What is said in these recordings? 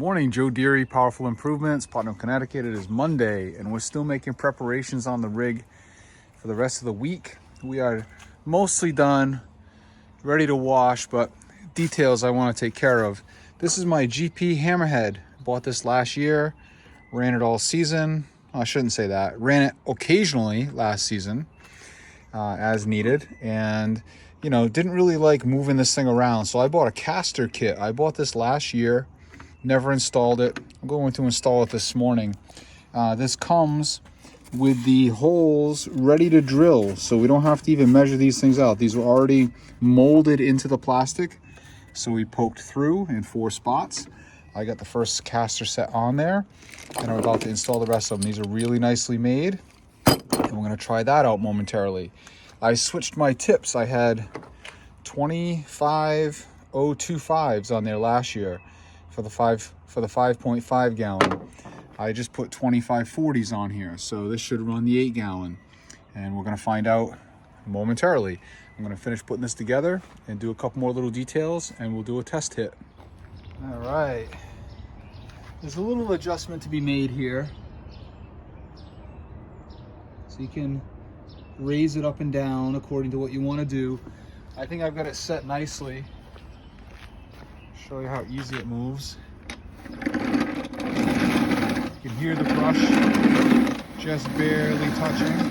Morning, Joe Deary, Powerful Improvements, Putnam, Connecticut. It is Monday, and we're still making preparations on the rig for the rest of the week. We are mostly done, ready to wash, but details I want to take care of. This is my GP Hammerhead. Bought this last year, ran it all season. I shouldn't say that. Ran it occasionally last season as needed, and didn't really like moving this thing around. So I bought a caster kit. I bought this last year. Never installed it. I'm going to install it this morning. This comes with the holes ready to drill, so we don't have to even measure these things out. These were already molded into the plastic, so we poked through in 4 spots. I got the first caster set on there, and I'm about to install the rest of them. These are really nicely made, and we're going to try that out momentarily. I switched my tips. I had 25025s on there last year for the 5.5 gallon. I just put 2540s on here, so this should run the 8 gallon, and we're going to find out momentarily. I'm going to finish putting this together and do a couple more little details, and we'll do a test hit. All right, there's a little adjustment to be made here, so you can raise it up and down according to what you want to do. I think I've got it set nicely. Show you how easy it moves. You can hear the brush just barely touching.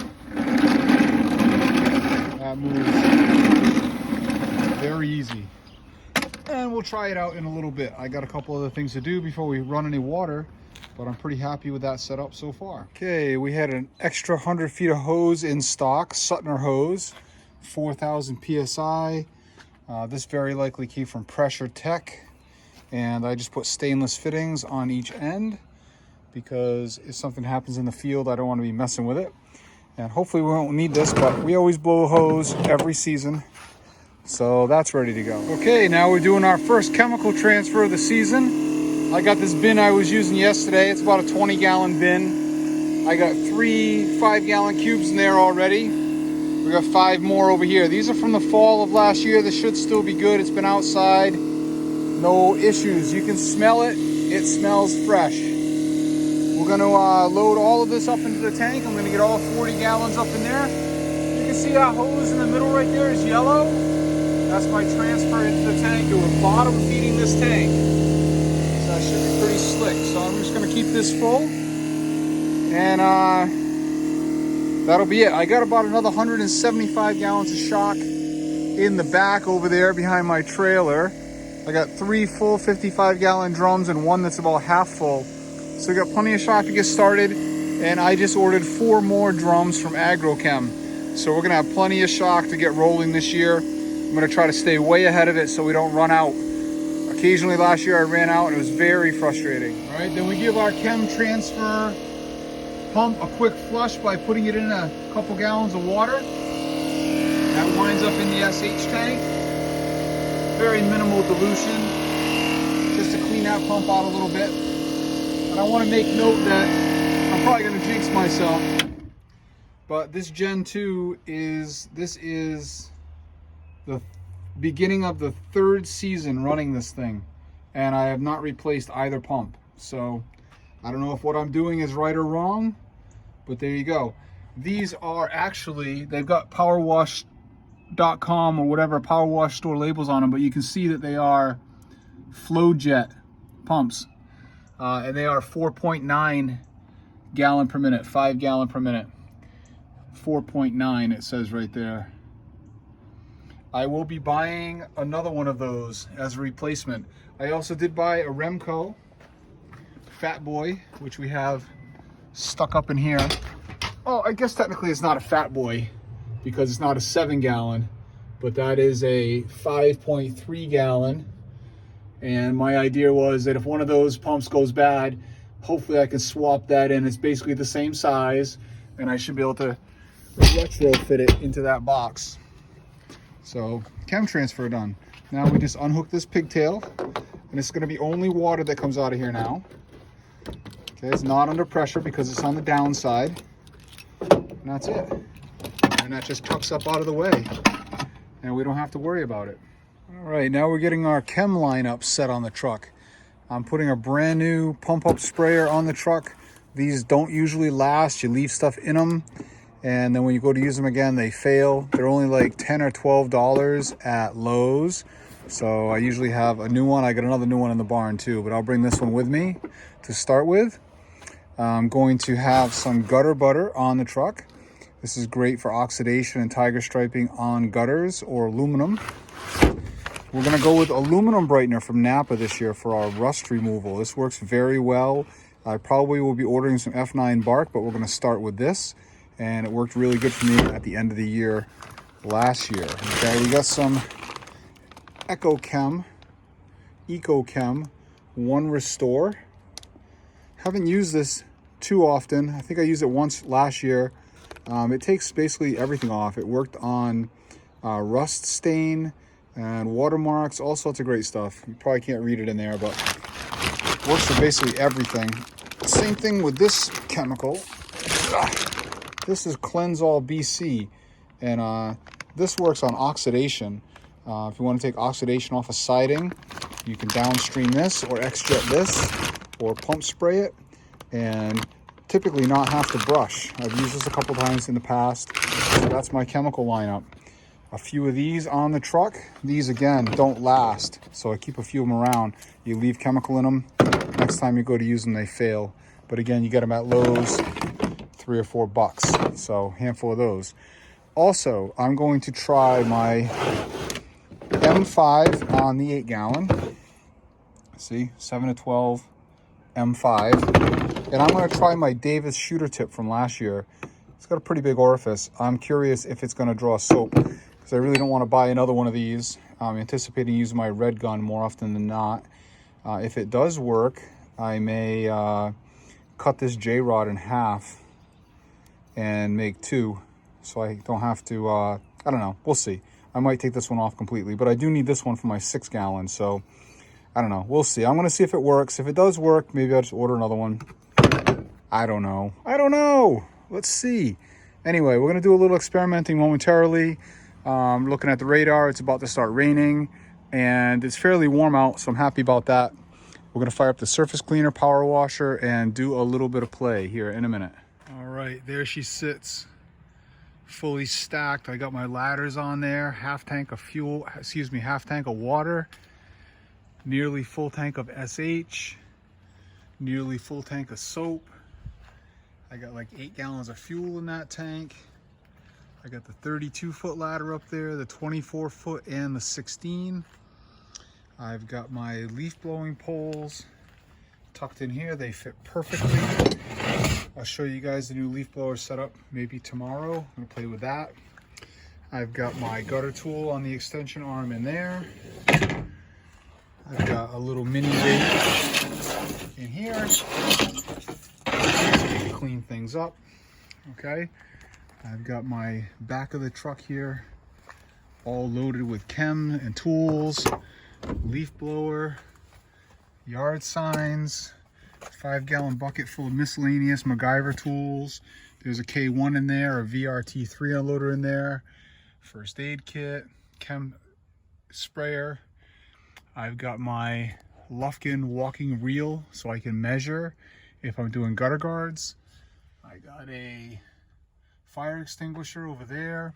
That moves very easy. And we'll try it out in a little bit. I got a couple other things to do before we run any water, but I'm pretty happy with that setup so far. Okay, we had an extra 100 feet of hose in stock, Suttner hose, 4,000 PSI. This very likely came from Pressure Tech. And I just put stainless fittings on each end because if something happens in the field, I don't want to be messing with it. And hopefully we won't need this, but we always blow a hose every season. So that's ready to go. Okay, now we're doing our first chemical transfer of the season. I got this bin I was using yesterday. It's about a 20-gallon bin. I got 3 5-gallon cubes in there already. We got 5 more over here. These are from the fall of last year. This should still be good. It's been outside. No issues. You can smell it. It smells fresh. We're going to load all of this up into the tank. I'm going to get all 40 gallons up in there. You can see that hose in the middle right there is yellow. That's my transfer into the tank. We're bottom feeding this tank. So that should be pretty slick. So I'm just going to keep this full. And that'll be it. I got about another 175 gallons of shock in the back over there behind my trailer. I got 3 full 55-gallon drums and 1 that's about half full. So we got plenty of shock to get started. And I just ordered 4 more drums from Agrochem. So we're gonna have plenty of shock to get rolling this year. I'm gonna try to stay way ahead of it so we don't run out. Occasionally last year I ran out and it was very frustrating. All right, then we give our chem transfer pump a quick flush by putting it in a couple gallons of water. That winds up in the SH tank. Very minimal dilution, just to clean that pump out a little bit. And I want to make note that I'm probably going to jinx myself, but this Gen 2 is the beginning of the 3rd season running this thing, and I have not replaced either pump. So I don't know if what I'm doing is right or wrong, but there you go. These are actually, they've got PowerWash.com or whatever power wash store labels on them, but you can see that they are flow jet pumps, and they are 4.9 gallon per minute, 5 gallon per minute, 4.9 it says right there. I will be buying another one of those as a replacement. I also did buy a Remco Fat Boy, which we have stuck up in here. Oh, I guess technically it's not a Fat Boy because it's not a 7 gallon, but that is a 5.3 gallon. And my idea was that if one of those pumps goes bad, hopefully I can swap that in. It's basically the same size, and I should be able to retrofit it into that box. So chem transfer done. Now we just unhook this pigtail, and it's gonna be only water that comes out of here now. Okay, it's not under pressure because it's on the downside, and that's it. And that just trucks up out of the way, and we don't have to worry about it. All right, now we're getting our chem lineup set on the truck. I'm putting a brand new pump up sprayer on the truck. These don't usually last. You leave stuff in them, and then when you go to use them again, they fail. They're only like $10 or $12 at Lowe's. So I usually have a new one. I got another new one in the barn too, but I'll bring this one with me to start with. I'm going to have some gutter butter on the truck. This is great for oxidation and tiger striping on gutters or aluminum. We're gonna go with aluminum brightener from Napa this year for our rust removal. This works very well. I probably will be ordering some F9 bark, but we're gonna start with this. And it worked really good for me at the end of the year last year. Okay, we got some EcoChem 1 Restore. Haven't used this too often. I think I used it once last year. It takes basically everything off. It worked on rust stain and watermarks, all sorts of great stuff. You probably can't read it in there, but it works for basically everything. Same thing with this chemical. This is Cleanse All BC, and this works on oxidation. If you want to take oxidation off a siding, you can downstream this or X-jet this or pump spray it, and typically not have to brush. I've used this a couple times in the past, so that's my chemical lineup. A few of these on the truck. These again don't last, so I keep a few of them around. You leave chemical in them, next time you go to use them they fail. But again, you get them at Lowe's, $3 or $4, so handful of those. Also, I'm going to try my M5 on the 8-gallon. See, 7 to 12 M5. And I'm going to try my Davis shooter tip from last year. It's got a pretty big orifice. I'm curious if it's going to draw soap, because I really don't want to buy another one of these. I'm anticipating using my red gun more often than not. If it does work, I may cut this J-rod in half and make 2, so I don't have to, I don't know, we'll see. I might take this one off completely, but I do need this one for my 6-gallon, so I don't know, we'll see. I'm gonna see if it works. If it does work, maybe I'll just order another one. I don't know, let's see. Anyway, we're gonna do a little experimenting momentarily. Looking at the radar, it's about to start raining, and it's fairly warm out, so I'm happy about that. We're gonna fire up the surface cleaner, power washer, and do a little bit of play here in a minute. All right, there she sits, fully stacked. I got my ladders on there, half tank of water, nearly full tank of SH, nearly full tank of soap. I got like 8 gallons of fuel in that tank. I got the 32-foot ladder up there, the 24-foot and the 16. I've got my leaf blowing poles tucked in here. They fit perfectly. I'll show you guys the new leaf blower setup maybe tomorrow. I'm gonna play with that. I've got my gutter tool on the extension arm in there. I've got a little mini rake in here to clean things up. Okay. I've got my back of the truck here all loaded with chem and tools, leaf blower, yard signs, 5-gallon bucket full of miscellaneous MacGyver tools. There's a K1 in there, a VRT3 unloader in there, first aid kit, chem sprayer. I've got my Lufkin walking reel so I can measure if I'm doing gutter guards. I got a fire extinguisher over there.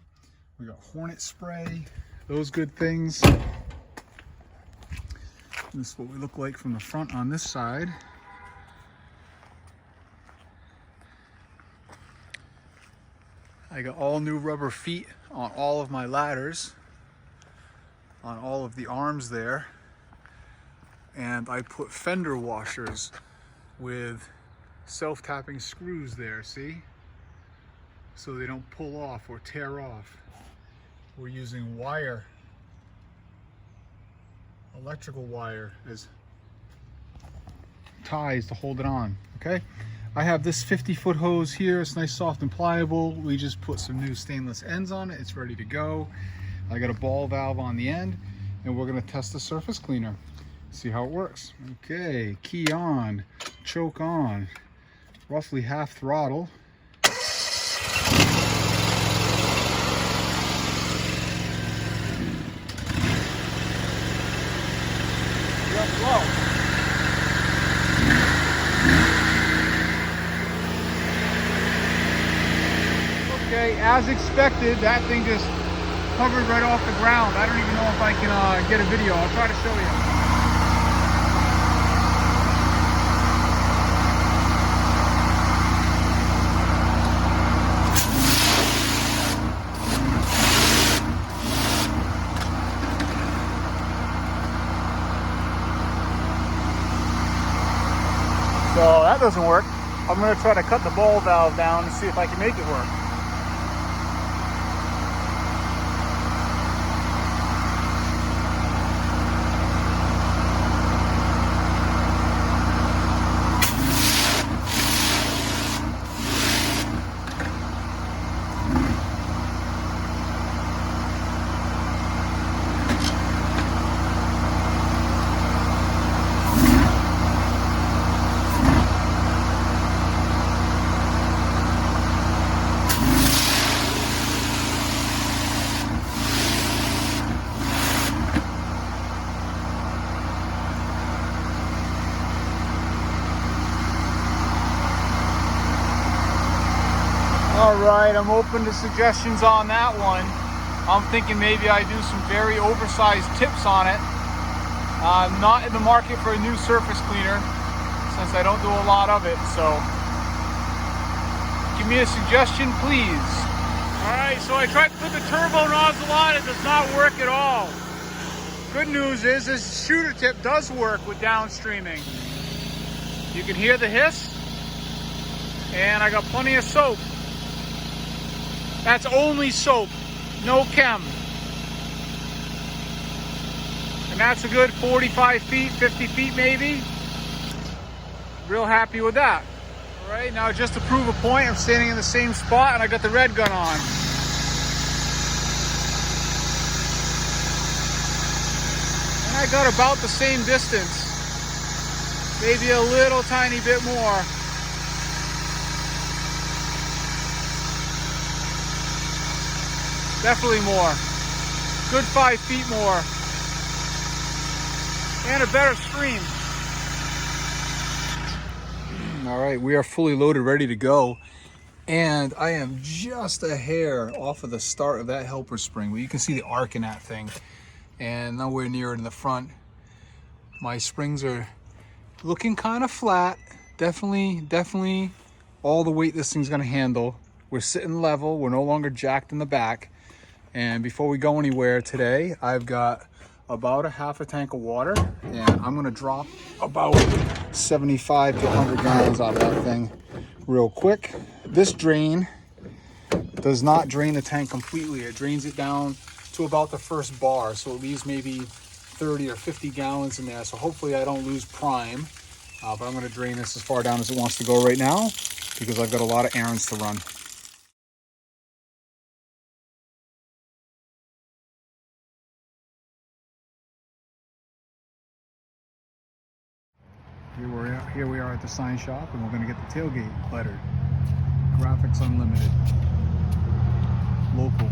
We got Hornet spray, those good things. This is what we look like from the front on this side. I got all new rubber feet on all of my ladders, on all of the arms there. And I put fender washers with self-tapping screws there, see? So they don't pull off or tear off. We're using wire, electrical wire as ties to hold it on, okay? I have this 50-foot hose here. It's nice, soft, and pliable. We just put some new stainless ends on it. It's ready to go. I got a ball valve on the end, and we're gonna test the surface cleaner. See how it works. Okay, key on, choke on, roughly half throttle. Yep, whoa. as expected, that thing just hovered right off the ground. I don't even know if I can get a video. I'll try to show you. So that doesn't work. I'm going to try to cut the ball valve down and see if I can make it work. All right, I'm open to suggestions on that one. I'm thinking maybe I do some very oversized tips on it. I'm not in the market for a new surface cleaner since I don't do a lot of it, so give me a suggestion, please. All right, so I tried to put the turbo nozzle on. It does not work at all. Good news is this shooter tip does work with downstreaming. You can hear the hiss, and I got plenty of soap. That's only soap, no chem. And that's a good 45 feet, 50 feet maybe. Real happy with that. All right, now just to prove a point, I'm standing in the same spot and I got the red gun on. And I got about the same distance. Maybe a little tiny bit more. Definitely more. Good 5 feet more. And a better stream. All right, we are fully loaded, ready to go. And I am just a hair off of the start of that helper spring. But you can see the arc in that thing. And nowhere near it in the front. My springs are looking kind of flat. Definitely all the weight this thing's gonna handle. We're sitting level, we're no longer jacked in the back. And before we go anywhere today, I've got about a half a tank of water, and I'm gonna drop about 75 to 100 gallons out of that thing real quick. This drain does not drain the tank completely. It drains it down to about the first bar, so it leaves maybe 30 or 50 gallons in there. So hopefully I don't lose prime, but I'm gonna drain this as far down as it wants to go right now because I've got a lot of errands to run. Here we are at the sign shop, and we're going to get the tailgate lettered. Graphics Unlimited. Local.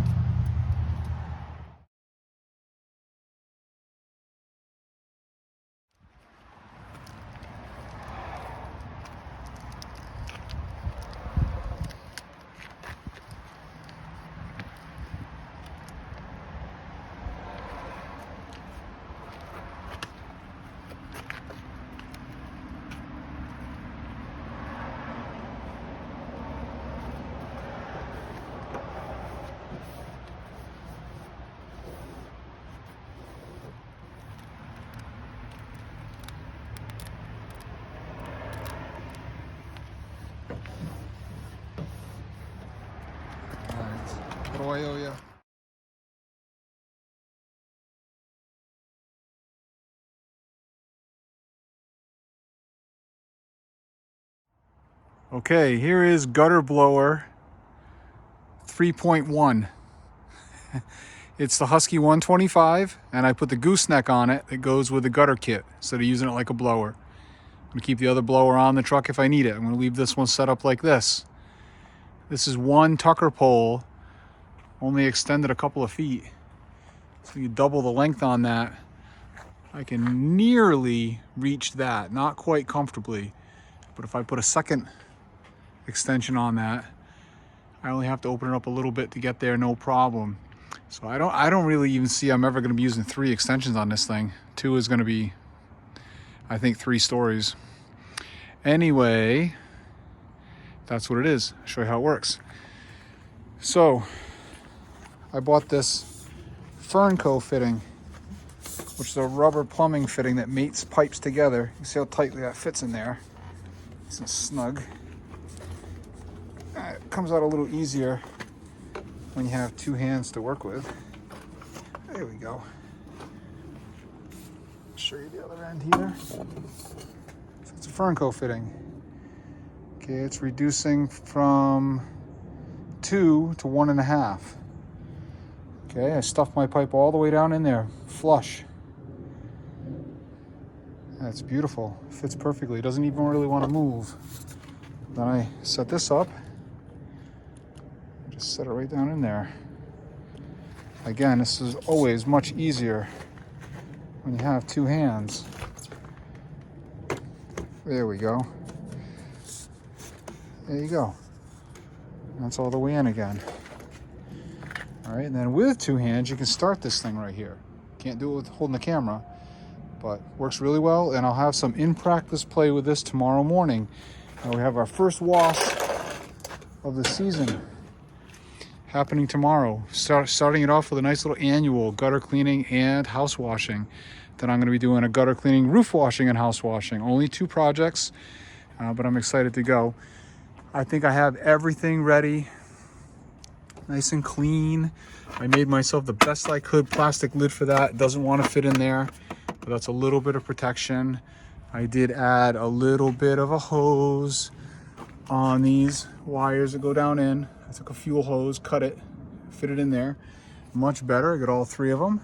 What do I owe you? Okay, here is gutter blower 3.1. It's the Husky 125, and I put the gooseneck on it that goes with the gutter kit instead of using it like a blower. I'm gonna keep the other blower on the truck if I need it. I'm gonna leave this one set up like this. This is one Tucker pole, only extended a couple of feet. So you double the length on that. I can nearly reach that, not quite comfortably. But if I put a second extension on that, I only have to open it up a little bit to get there, no problem. So I don't really even see I'm ever going to be using 3 extensions on this thing. 2 is going to be, I think, 3 stories. Anyway, that's what it is. I'll show you how it works. So I bought this Fernco fitting, which is a rubber plumbing fitting that mates pipes together. You see how tightly that fits in there. Nice and snug. It comes out a little easier when you have 2 hands to work with. There we go. I'll show you the other end here. So it's a Fernco fitting. Okay, it's reducing from 2 to 1.5. Okay, I stuffed my pipe all the way down in there, flush. That's beautiful. Fits perfectly. It doesn't even really want to move. Then I set this up. Just set it right down in there. Again, this is always much easier when you have 2 hands. There we go. There you go. That's all the way in again. All right, and then with 2 hands, you can start this thing right here. Can't do it with holding the camera, but works really well. And I'll have some in-practice play with this tomorrow morning. And we have our first wash of the season happening tomorrow. Starting it off with a nice little annual gutter cleaning and house washing. Then I'm going to be doing a gutter cleaning, roof washing, and house washing. Only 2 projects, but I'm excited to go. I think I have everything ready, nice and clean. I made myself the best I could plastic lid for that. It doesn't want to fit in there, but that's a little bit of protection. I did add a little bit of a hose on these wires that go down in. I took a fuel hose, cut it, fit it in there. Much better. I got all 3 of them.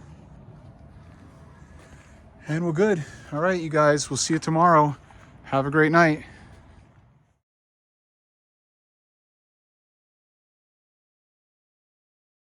And we're good. All right, you guys, we'll see you tomorrow. Have a great night.